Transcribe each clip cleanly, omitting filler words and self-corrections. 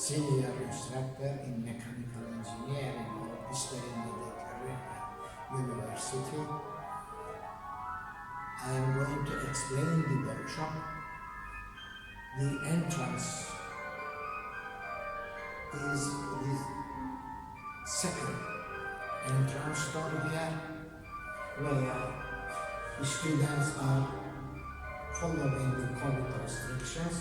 senior instructor in mechanical engineering of Eastern University. I am going to explain the workshop. The entrance is the second entrance door here, where the students are following the COVID restrictions.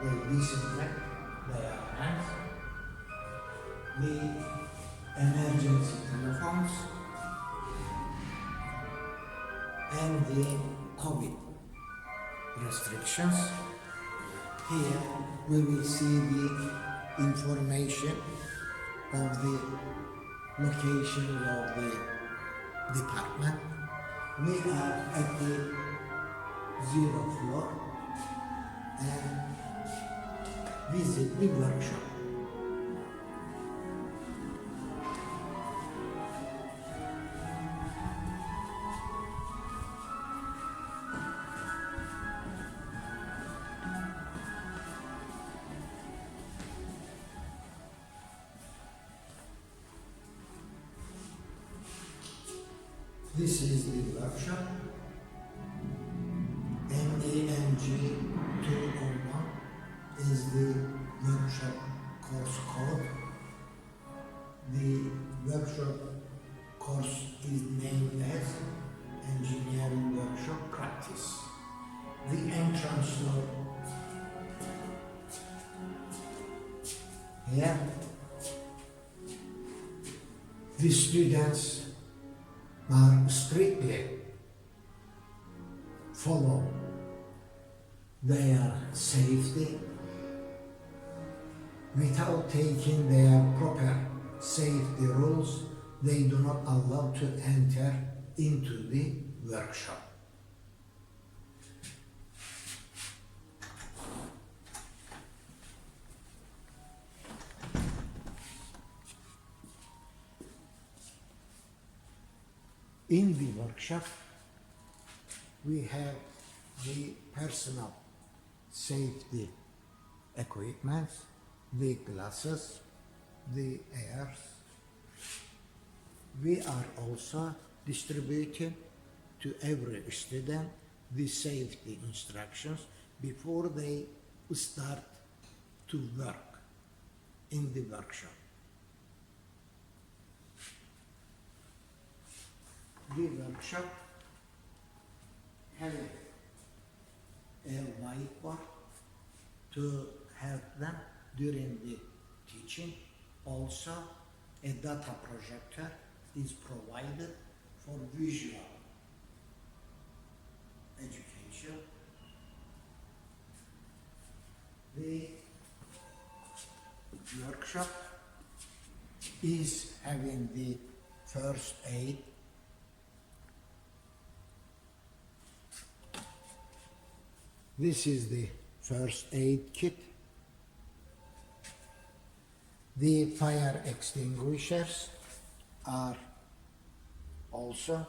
They disinfect their hands. The emergency telephones and the COVID restrictions. Here we will see the information of the location of the department. We are at the 0th floor and visit the workshop. This is the workshop. MENG 201 is the workshop course code. The workshop course is named as Engineering Workshop Practice. The entrance door here. The students are strictly follow their safety without taking their proper safety rules. They do not allow to enter into the workshop. In the workshop, we have the personal safety equipment, the glasses, the airs. We are also distributing to every student the safety instructions before they start to work in the workshop. The workshop has a whiteboard to help them during the teaching. Also, a data projector is provided for visual education. The workshop is having the first aid. This is the first aid kit. The fire extinguishers are also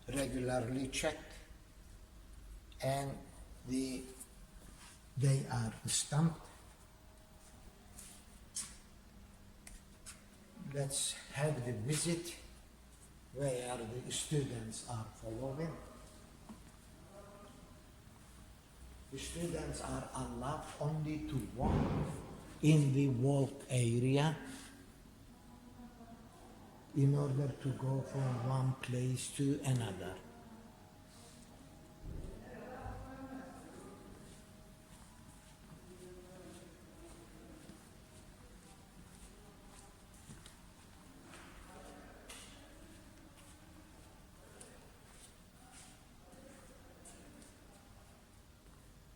regularly checked, and they are stamped. Let's have the visit where the students are following. The students are allowed only to walk in the walk area in order to go from one place to another.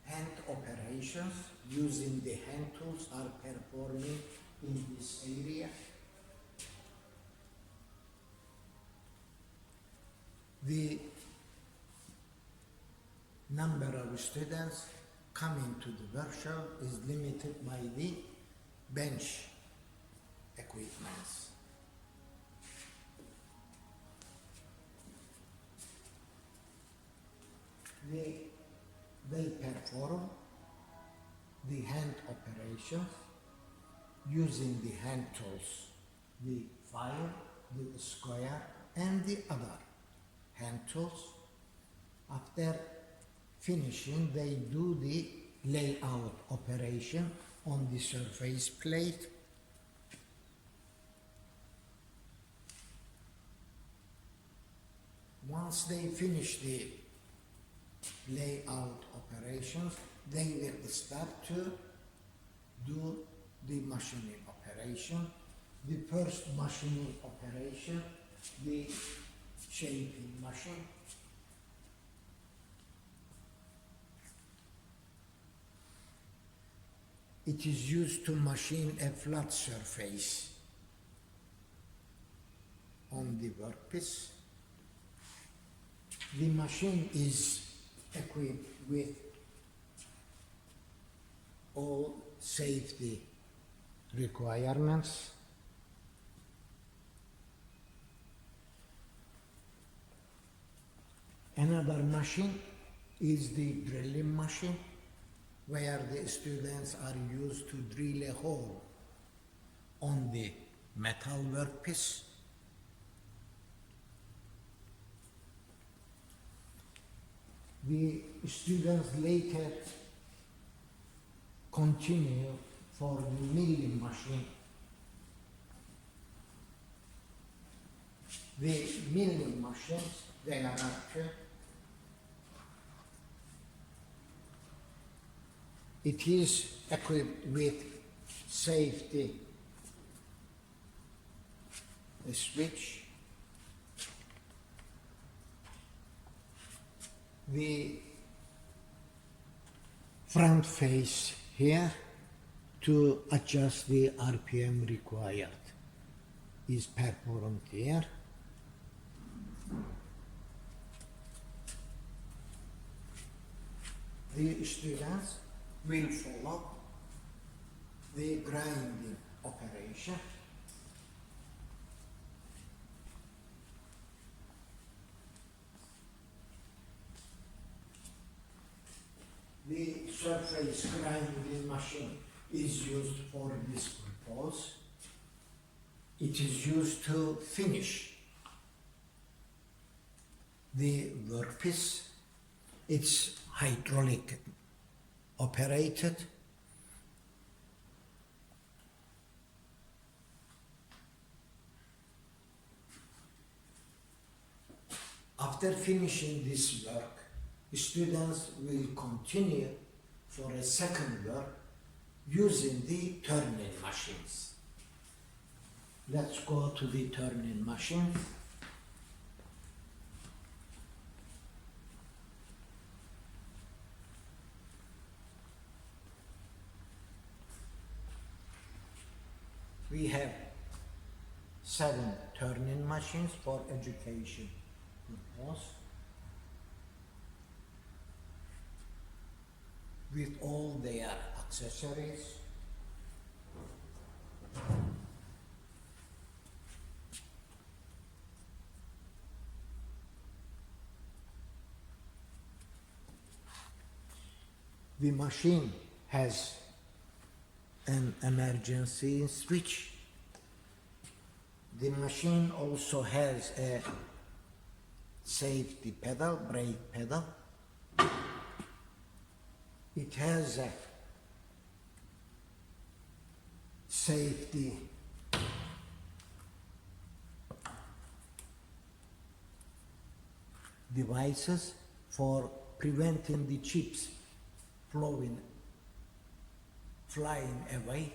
Hand operations using the hand tools are performing in this area. The number of students coming to the workshop is limited by the bench equipments. They perform the hand operations using the hand tools, the file, the square, and the other hand tools. After finishing, they do the layout operation on the surface plate. Once they finish the layout operations, they will start to do the machining operation. The first machining operation, the shaping machine. It is used to machine a flat surface on the workpiece. The machine is equipped with all safety requirements. Another machine is the drilling machine, where the students are used to drill a hole on the metal workpiece. The students later continue for the milling machine. The milling machines, they are actually, it is equipped with safety switch. The front face here to adjust the RPM required is performed here. The students will follow the grinding operation. The surface grinding machine is used for this purpose. It is used to finish the workpiece. It's hydraulic operated. After finishing this work, students will continue for a second work using the turning machines. Let's go to the turning machine. We have 7 turning machines for education purpose, with all their accessories. The machine has an emergency switch. The machine also has a safety pedal, brake pedal. It has a safety devices for preventing the chips flying away.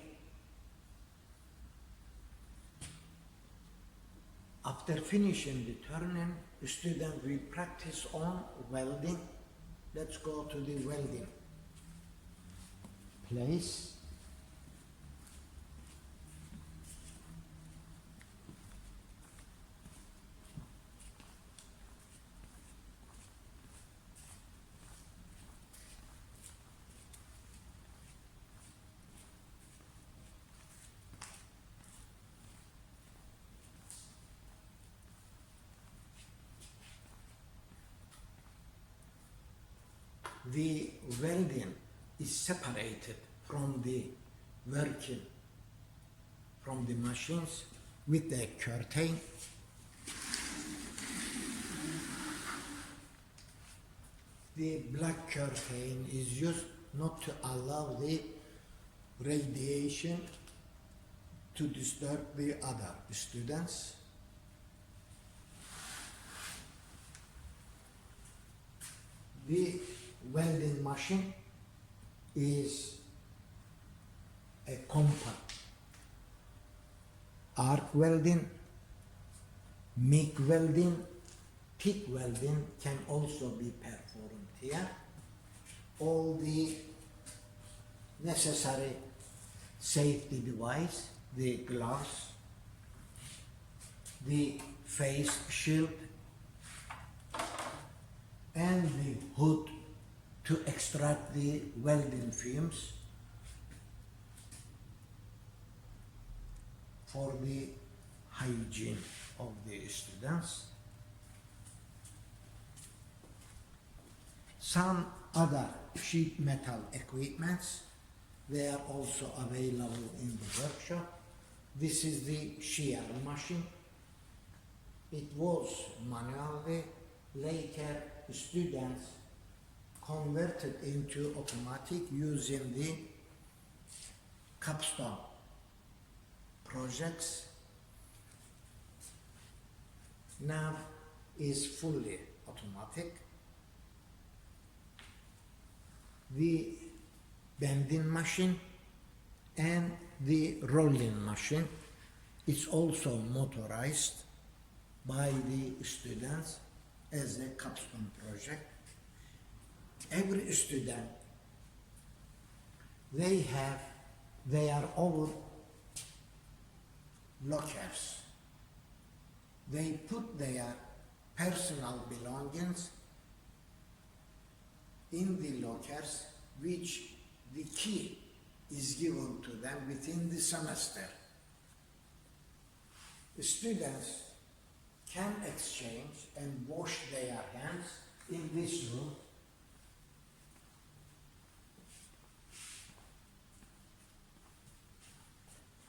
After finishing the turning, the student will practice on welding. Let's go to the welding place. The welding is separated from the working from the machines with the curtain. The black curtain is used not to allow the radiation to disturb the other students. The welding machine is a compact arc welding, MIG welding, TIG welding can also be performed here. All the necessary safety device, the gloves, the face shield, and the hood to extract the welding fumes for the hygiene of the students. Some other sheet metal equipments, they are also available in the workshop. This is the shear machine. It was manually, later students converted into automatic using the capstone projects. Now is fully automatic. The bending machine and the rolling machine is also motorized by the students as a capstone project. Every student, they have their own lockers. They put their personal belongings in the lockers, which the key is given to them within the semester. The students can exchange and wash their hands in this room.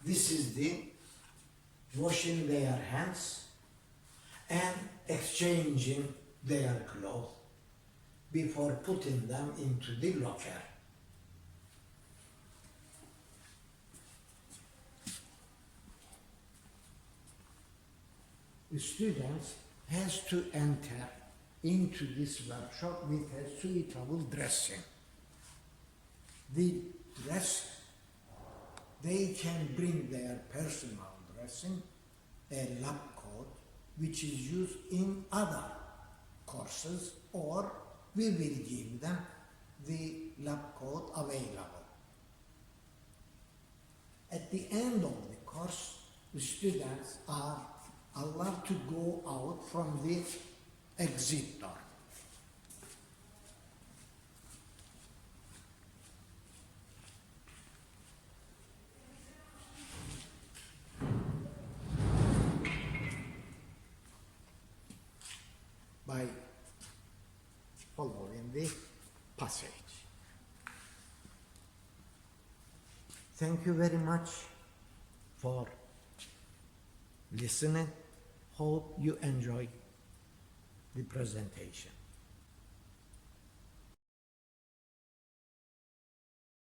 This is the washing their hands and exchanging their clothes before putting them into the locker. The students has to enter into this workshop with a suitable dressing. The dress, they can bring their personal dressing, a lab coat, which is used in other courses, or we will give them the lab coat available. At the end of the course, the students are allowed to go out from the exit door. By following the passage. Thank you very much for listening. Hope you enjoyed the presentation.